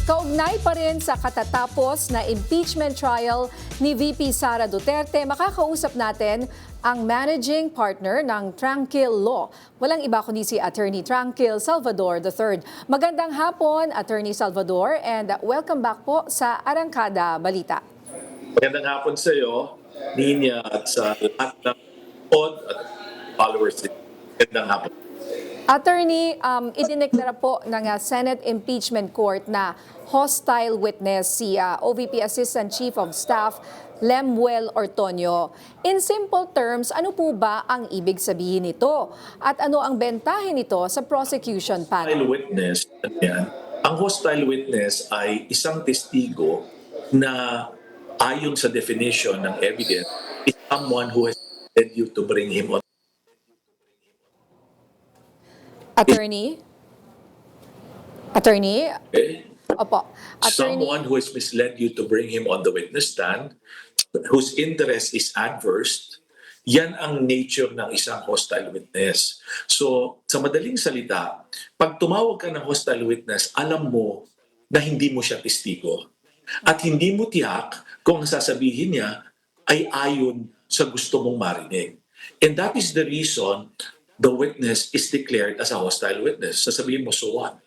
Kaugnay pa rin sa katatapos na impeachment trial ni VP Sara Duterte, makakausap natin ang managing partner ng Tranquil Law. Walang iba kundi si Attorney Tranquil Salvador III. Magandang hapon, Attorney Salvador, and welcome back po sa Arangkada Balita. Magandang hapon sa iyo, Ninya, at sa lahat ng pod at followers. Magandang hapon. Attorney, idineklara po ng Senate Impeachment Court na hostile witness si OVP Assistant Chief of Staff Lemuel Ortonio. In simple terms, ano po ba ang ibig sabihin nito? At ano ang bentahe nito sa prosecution panel? Hostile witness, ang hostile witness ay isang testigo na ayon sa definition ng evidence is someone who has led you to bring him on. Attorney? Attorney? Okay? Opo. Attorney? Someone who has misled you to bring him on the witness stand, whose interest is adverse, yan ang nature ng isang hostile witness. So, sa madaling salita, pag tumawag ka ng hostile witness, alam mo na hindi mo siya testigo. At hindi mo tiyak kung ang sasabihin niya ay ayon sa gusto mong marinig. And that is the reason the witness is declared as a hostile witness. Sasabihin mo, so what?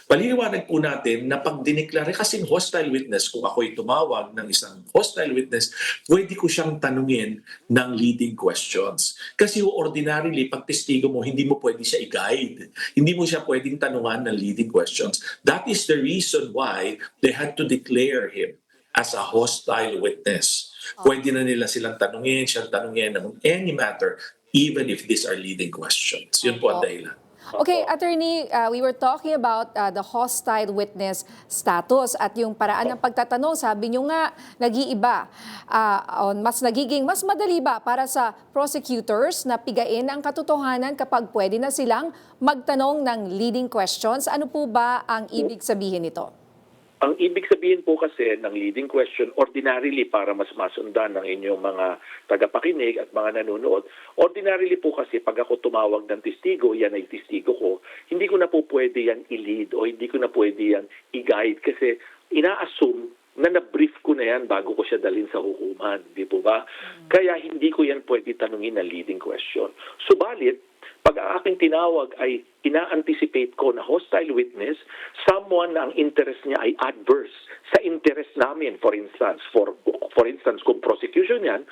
Paliliwanag po natin na pag dineklara kasing hostile witness, kung ako'y tumawag ng isang hostile witness, pwede ko siyang tanungin ng leading questions. Kasi ordinarily, pag testigo mo, hindi mo pwede siya i-guide. Hindi mo siya pwedeng tanungan ng leading questions. That is the reason why they had to declare him as a hostile witness. Pwede na nila silang siyang tanungin ng any matter, even if these are leading questions. Yun po ang dahilan. Okay, Attorney, we were talking about the hostile witness status at yung paraan ng pagtatanong. Sabi nyo nga, nag-iiba. Mas madali ba para sa prosecutors na pigain ang katotohanan kapag pwede na silang magtanong ng leading questions? Ano po ba ang ibig sabihin nito? Ang ibig sabihin po kasi ng leading question, ordinarily para mas masundan ng inyong mga tagapakinig at mga nanonood, ordinarily po kasi pag ako tumawag ng testigo, yan ay testigo ko, hindi ko na po pwede yan i-lead o hindi ko na pwede yan i-guide kasi ina-assume na na-brief ko na yan bago ko siya dalhin sa hukuman, di po ba? Kaya hindi ko yan pwede tanungin na leading question. Subalit, pag ang aking tinawag ay ina-anticipate ko na hostile witness, someone na ang interest niya ay adverse sa interest namin, for instance, kung prosecution yan,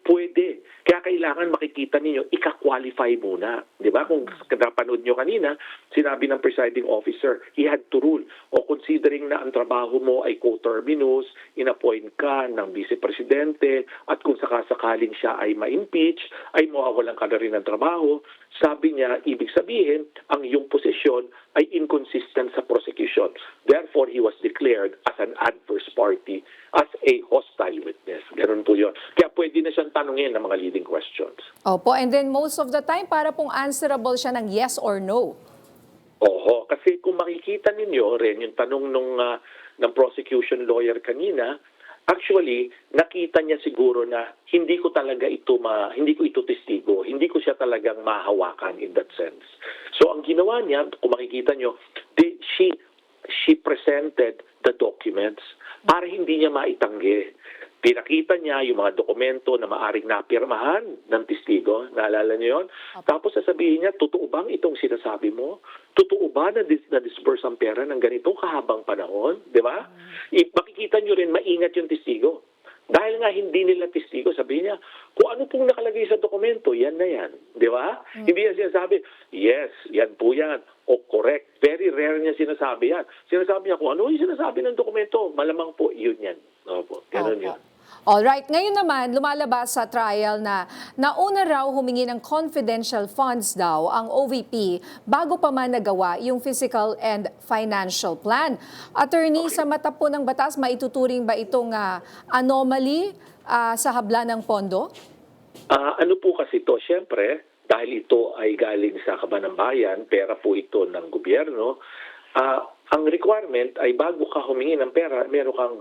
pwede. Kaya kailangan makikita ninyo, ika-qualify muna. Di ba? Kung napanood nyo kanina, sinabi ng presiding officer, he had to rule. O considering na ang trabaho mo ay coterminous, inappoint ka ng vice-presidente, at kung sakasakaling siya ay ma-impeach, ay mawawalan ka na rin ng trabaho. Sabi niya, ibig sabihin, ang iyong posisyon ay inconsistent sa prosecution. Therefore, he was declared as an adverse party, as a hostile witness. Ganun po yun. Kaya pwede na siyang tanungin ng mga leading questions. Opo, and then most of the time, para pong answerable siya ng yes or no. Oho, kasi kung makikita ninyo rin yung tanong ng prosecution lawyer kanina, actually, nakita niya siguro na hindi ko ito testigo, hindi ko siya talagang mahawakan in that sense. So ang ginawa niya, kung makikita nyo, she presented the documents para hindi niya maitanggi. Pinakita niya yung mga dokumento na maaring napirmahan ng testigo. Naalala niyo yun? Tapos sasabihin niya, totoo bang itong sinasabi mo? Totoo ba na disburse ang pera ng ganitong kahabang panahon? Di ba? Makikita niyo rin, maingat yung testigo. Dahil nga hindi nila testigo, sabihin niya, kung ano pong nakalagay sa dokumento, yan na yan. Di ba? Hindi niya sinasabi, yes, yan po yan. O correct. Very rare niya sinasabi yan. Sinasabi niya, kung ano yung sinasabi ng dokumento, malamang po yun yan. Opo, ganun yun. Alright, ngayon naman lumalabas sa trial na nauna raw humingi ng confidential funds daw ang OVP bago pa man nagawa yung physical and financial plan. Attorney, sa mata po ng batas, maituturing ba itong anomaly sa habla ng pondo? Ano po kasi ito? Siyempre, dahil ito ay galing sa kaban ng bayan, pera po ito ng gobyerno, ang requirement ay bago ka humingi ng pera, meron kang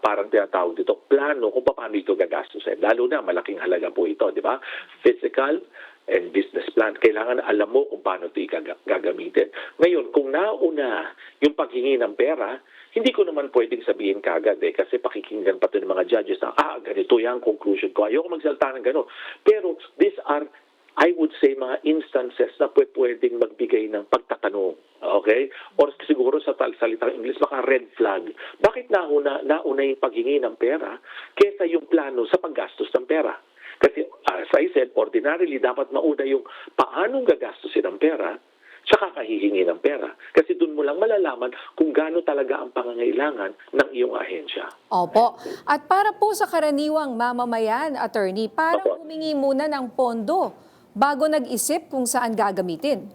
parang tinatawag dito, plano kung paano ito gagastusin. Lalo na, malaking halaga po ito, di ba? Physical and business plan. Kailangan alam mo kung paano ito gagamitin. Ngayon, kung nauna yung paghingi ng pera, hindi ko naman pwedeng sabihin kagad kasi pakikinggan pa ito ng mga judges na, ganito yung conclusion ko. Ayoko magsalita ng gano'n. Pero these are, I would say, mga instances na pwedeng magbigay ng pagtatanong. Okay? Or siguro sa salitang English, baka red flag. Bakit nauna yung paghingi ng pera kesa yung plano sa paggastos ng pera? Kasi, as I said, ordinarily, dapat mauna yung paanong gagastusin ng pera tsaka kahihingi ng pera. Kasi doon mo lang malalaman kung gaano talaga ang pangangailangan ng iyong ahensya. Opo. At para po sa karaniwang mamamayan, attorney, parang humingi muna ng pondo bago nag-isip kung saan gagamitin.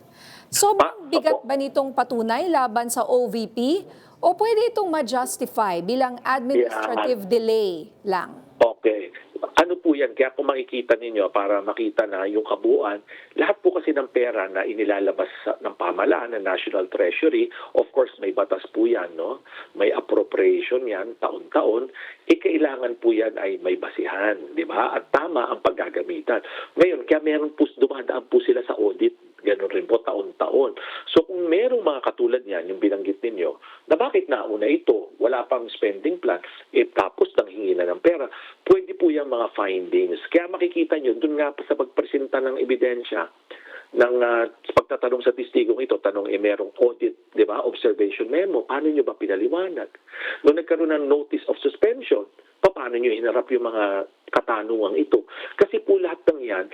Sobrang bigat ba nitong patunay laban sa OVP o pwede itong ma-justify bilang administrative delay lang? Okay. Ano po yan? Kaya kung makikita ninyo, para makita na yung kabuuan, lahat po kasi ng pera na inilalabas ng pamahalaan, ng National Treasury, of course may batas po yan, no? May appropriation yan, taon-taon, kailangan po yan ay may basihan, di ba? At tama ang paggagamitan. Ngayon, kaya meron po, dumadaan po sila sa audit, gano'n rin po taon-taon. So kung merong mga katulad niyan, yung binanggit ninyo, na bakit nauna ito, wala pang spending plan, tapos nang hingi na ng pera, pwede po yung mga findings. Kaya makikita nyo, dun nga sa pagpresenta ng ebidensya, ng pagtatanong sa testigong ito, tanong merong audit, di ba, observation memo, paano nyo ba pinaliwanag? Nung nagkaroon ng notice of suspension, paano nyo hinarap yung mga katanungang ito? Kasi po lahat ng yan,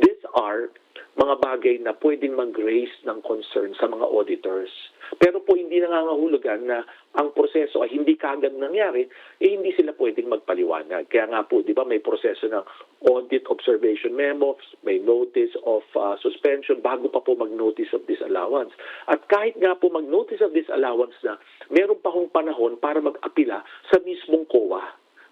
these are mga bagay na pwedeng mag-raise ng concern sa mga auditors. Pero po hindi nangangahulugan na ang proseso ay hindi kagad nangyari, hindi sila pwedeng magpaliwanag. Kaya nga po, di ba, may proseso ng audit observation memo, may notice of suspension bago pa po mag-notice of disallowance. At kahit nga po mag-notice of disallowance na, meron pa hong panahon para mag-apila sa mismong COA,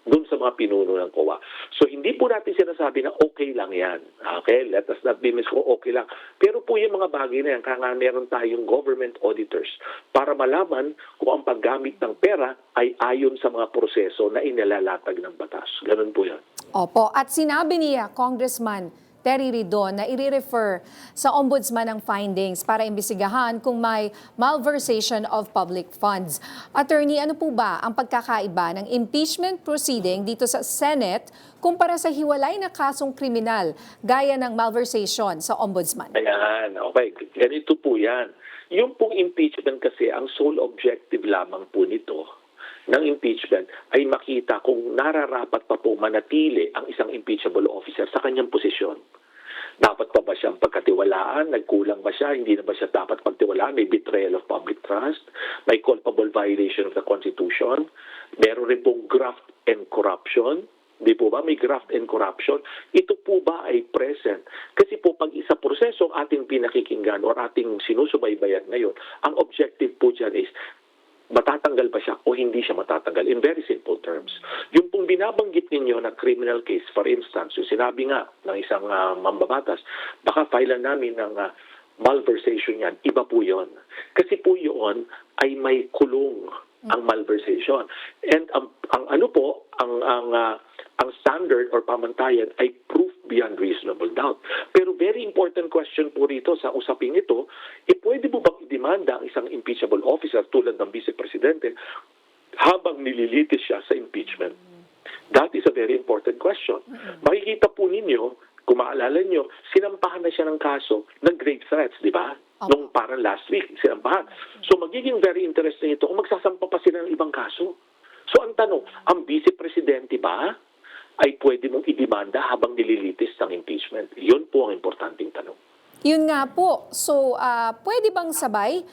doon sa mga pinuno ng COA. So, hindi po natin sinasabi na okay lang yan. Okay? Let us not be misquoted, okay lang. Pero po yung mga bagay na yan, kaya nga meron tayong government auditors para malaman kung ang paggamit ng pera ay ayon sa mga proseso na inilalatag ng batas. Ganun po yan. Opo. At sinabi niya, Congressman Terry Ridon, na i-refer sa ombudsman ang findings para imbestigahan kung may malversation of public funds. Attorney, ano po ba ang pagkakaiba ng impeachment proceeding dito sa Senate kumpara sa hiwalay na kasong kriminal gaya ng malversation sa ombudsman? Ayan, okay. Ganito po yan. Yung pong impeachment kasi, ang sole objective lamang po nito ng impeachment ay makita kung nararapat pa po manatili ang isang impeachable officer sa kanyang posisyon. Dapat pa ba siyang pagkatiwalaan? Nagkulang ba siya? Hindi na ba siya dapat pagtiwalaan? May betrayal of public trust? May culpable violation of the Constitution? Meron rin pong graft and corruption? Di po ba? May graft and corruption. Ito po ba ay present? Kasi po pag isa proseso ang ating pinakikinggan or ating sinusubaybayan ngayon, ang objective po dyan is matatanggal ba siya o hindi siya matatanggal? In very simple terms. Yung pong binabanggit ninyo na criminal case, for instance, yung sinabi nga ng isang mambabatas, baka filean namin ng malversation yan, iba po yon. Kasi po yun ay may kulong ang malversation. And ang ano po, ang standard or pamantayan ay proof beyond reasonable doubt. Pero very important question po rito sa usaping ito, pwede mo bang idemanda ang isang impeachable officer tulad ng Vice Presidente habang nililitis siya sa impeachment? That is a very important question. Makikita po ninyo, kung maalala nyo, sinampahan na siya ng kaso ng grave threats, di ba? Nung parang last week, sinampahan. So magiging very interesting ito kung magsasampa pa sila ng ibang kaso. So ang tanong, ang Vice Presidente ba ay pwede mong idemanda habang nililitis ng impeachment? Yun po ang importanteng tanong. Yun nga po. So, pwede bang sabay?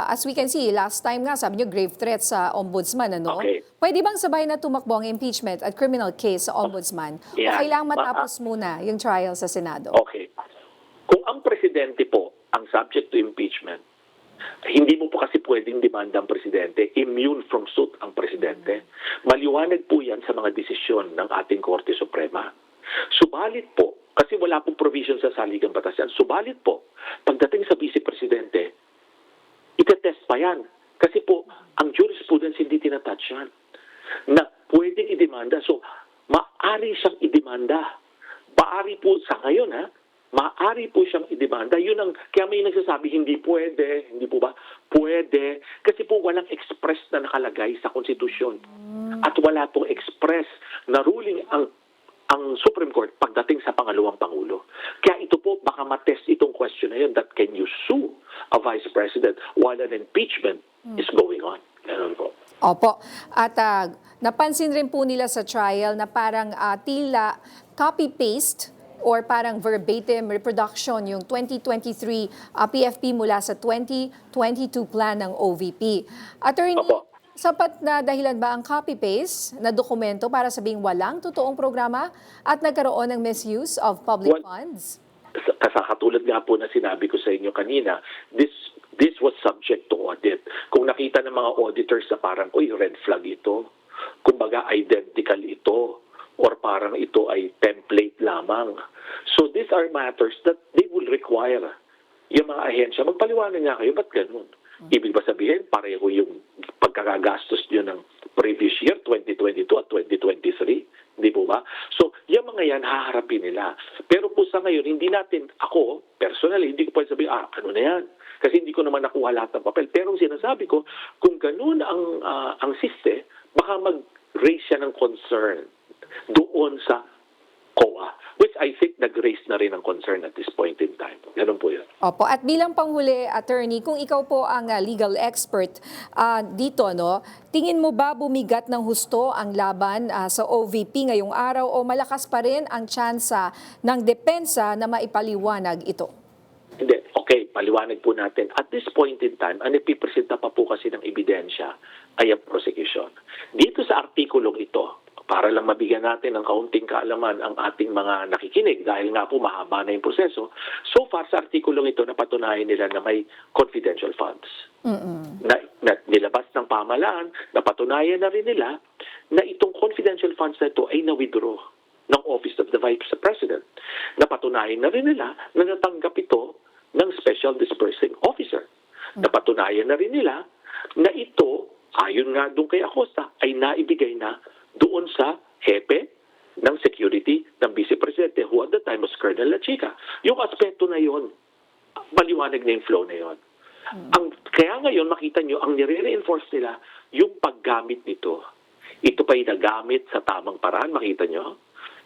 As we can see, last time nga, sabi nyo, grave threats sa ombudsman, ano? Okay. Pwede bang sabay na tumakbo ang impeachment at criminal case sa ombudsman? Yeah. O kailangang matapos muna yung trial sa Senado? Okay. Kung ang presidente po ang subject to impeachment, hindi mo po kasi pwedeng demanda ang presidente, immune from suit ang presidente. Maliwanag po yan sa mga desisyon ng ating Korte Suprema. Subalit po, kasi wala pong provision sa saligang batas yan, subalit po, pagdating sa Vice Presidente, itetest pa yan. Kasi po, ang jurisprudence hindi tinatouch yan. Na pwedeng idemanda. So, maari siyang idemanda. Paari po sa ngayon, maaari po siyang idemanda. Yun ang, kaya may nagsasabi, hindi pwede, hindi po ba? Pwede. Kasi po walang express na nakalagay sa konstitusyon. At wala pong express na ruling ang Supreme Court pagdating sa pangalawang Pangulo. Kaya ito po, baka matest itong question na yun, that can you sue a Vice President while an impeachment is going on. Ganun po. Opo. At napansin rin po nila sa trial na parang tila copy-paste or parang verbatim reproduction yung 2023 PFP mula sa 2022 plan ng OVP. Attorney, Opo. sapat na dahilan ba ang copy-paste na dokumento para sabing walang totoong programa at nagkaroon ng misuse of public funds? Sa katulad nga po na sinabi ko sa inyo kanina, this was subject to audit. Kung nakita ng mga auditors na parang, uy, red flag ito, kumbaga identical ito, or parang ito ay template lamang. So these are matters that they will require yung mga ahensya. Magpaliwanag nga kayo, ba't ganun? Ibig ba sabihin, pareho yung pagkakagastos nyo ng previous year, 2022 at 2023? Hindi po ba? So, yung mga yan, haharapin nila. Pero po sa ngayon, hindi natin, ako, personally, hindi ko pwede sabihin, ano na yan? Kasi hindi ko naman nakuha lahat ng papel. Pero ang sinasabi ko, kung ganun ang siste, baka mag-raise siya ng concern doon sa COA, which I think nag-raise na rin ang concern at this point in time. Ganun po yun. Opo. At bilang panghuli, attorney, kung ikaw po ang legal expert dito, no, tingin mo ba bumigat ng husto ang laban sa OVP ngayong araw o malakas pa rin ang tsansa ng depensa na maipaliwanag ito? Hindi. Okay, paliwanag po natin. At this point in time, ang ipipresenta pa po kasi ng ebidensya ay ang prosecution. Dito sa artikulong ito, para lang mabigyan natin ng kaunting kaalaman ang ating mga nakikinig dahil nga po mahaba na yung proseso, so far sa artikulong ito napatunayan nila na may confidential funds. Na nilabas ng pamahalaan, napatunayan na rin nila na itong confidential funds na ito ay na-withdraw ng Office of the Vice President. Napatunayan na rin nila na natanggap ito ng Special Disbursing Officer. Napatunayan na rin nila na ito, ayon nga doon kay Acosta, ay naibigay na doon sa hepe ng security ng Vice Presidente who at the time was Colonel La Chica. Yung aspeto na yon, maliwanag na yung flow na yon. Kaya ngayon makita nyo, ang nire-reinforce nila yung paggamit nito. Ito pa'y nagamit sa tamang paraan, makita nyo?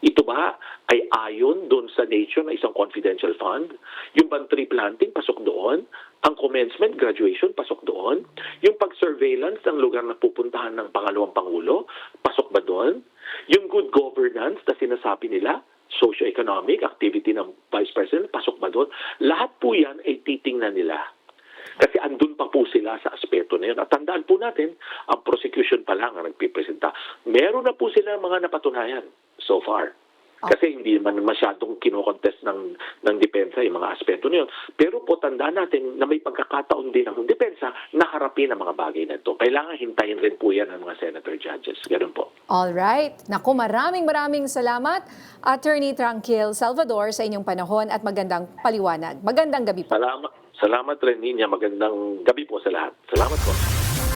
Ito ba ay ayon doon sa nature ng isang confidential fund? Yung bang tree planting, pasok doon? Ang commencement, graduation, pasok doon? Yung pag-surveillance ng lugar na pupuntahan ng pangalawang Pangulo, pasok ba doon? Yung good governance na sinasabi nila, socio-economic activity ng Vice President, pasok ba doon? Lahat po yan ay titingnan nila. Kasi andun pa po sila sa aspeto na yun. At tandaan po natin, ang prosecution pa lang ang nagpipresenta. Meron na po sila mga napatunayan so far. Kasi hindi naman masyadong kinokontest ng depensa yung mga aspeto na yun. Pero po tandaan natin na may pagkakataon din ng depensa na harapin ang mga bagay na ito. Kailangan hintayin rin po yan ng mga senator judges. Ganun po. Alright. Naku, maraming salamat, Attorney Tranquil Salvador, sa inyong panahon at magandang paliwanag. Magandang gabi po. Salamat rin, Ninya. Magandang gabi po sa lahat. Salamat po.